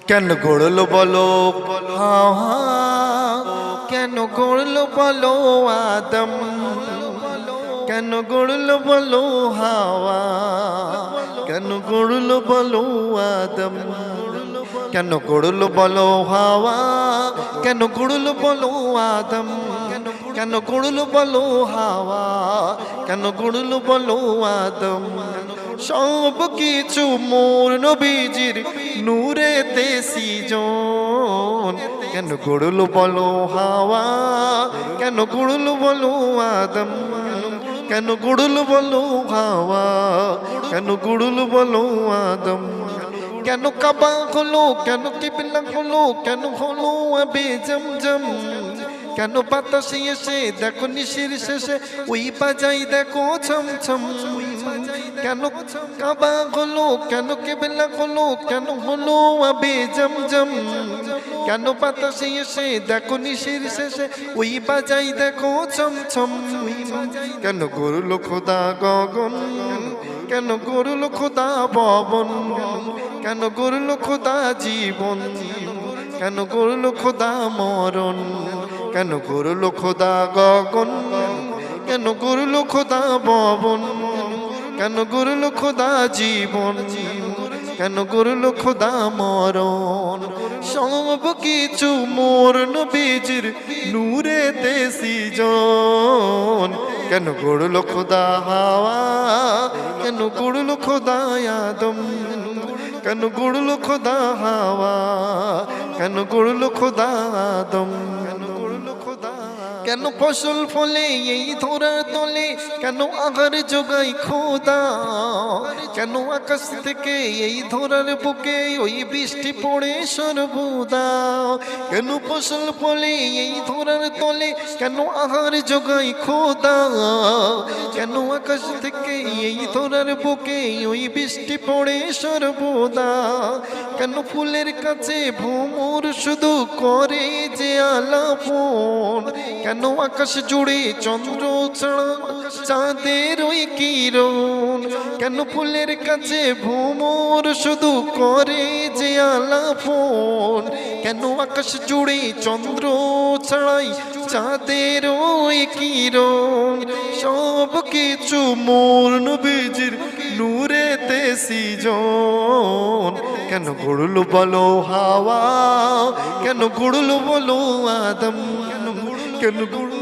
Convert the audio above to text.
কেন গড়লো বলো হাওয়া, কেন গড়লো বলো আদম, কেন গড়লো বলো হাওয়া, কেন গড়লো বলো আদম, কেন গড়লো বলো হাওয়া, কেন গড়লো বলো আদম, কেন গড়লো বলো হাওয়া, কেন গড়লো বলো আদম। সব কিছু মোর নবীজির নূরেতে সৃজন, কেন গড়লো বলো হাওয়া, কেন গড়লো বলো আদম, কেন গড়লো বলো হাওয়া, কেন গড়লো বলো আদম। কেন কাবা হলো, কেন কিবলা হলো, কেন হলো আবে জমজম, কেন বাতাসে এসে দেখো নিশির শেষে ওই বাজাই দেখো ছম ছম। কেন কাবা হলো, কেন কিবলা হলো, কেন হলো আবে জমজম, কেন বাতাসে এসে দেখো নিশির শেষে ওই বাজাই দেখো ছম ছম। কেন গড়লো খোদা গগন, কেন গড়লো খোদা ভবন, কেন গড়লো খোদা জীবন, কেন গড়লো খোদা মরণ, কেন গড়লো খোদা গগন, কেন গড়লো খোদা ভবন, কেন গড়লো খোদা জীবন, কেন গড়লো খোদা মরণ। সব কিছু মোর নবীজির নূরেতে সৃজন, কেন গড়লো খোদা হাওয়া, কেন গড়লো খোদা আদম, কেন গড়লো খোদা হাওয়া, কেন গড়লো খোদা আদম। কেন ফসল ফলে এই ধরার তলে, কেন আহার যোগাই খোদা, কেন আকাশ থেকে এই ধরার বুকে ওই বৃষ্টি পড়ে সর্বদা। কেন ফসল ফলে এই ধরার তলে, কেন আহার যোগাই খোদা, কেন আকাশ থেকে এই ধরার বুকে ওই বৃষ্টি পড়ে সর্বদা। কেন ফুলের কাছে ভ্রমর শুধু করে যে আলাপন, কেন আকাশ জুড়ে চন্দ্র ছাড়া চাঁদের ওই কিরণ, কেন ফুলের কাছে ভ্রমর শুধু করে যে আলাপন, কেন আকাশ জুড়ে চন্দ্র ছাড়াই চাঁদের ওই কিরণ। সব কিছু মোর নবীজির নূরেতে সৃজন, কেন গড়লো বলো হাওয়া, কেন গড়লো বলো আদম, কেন গড়লো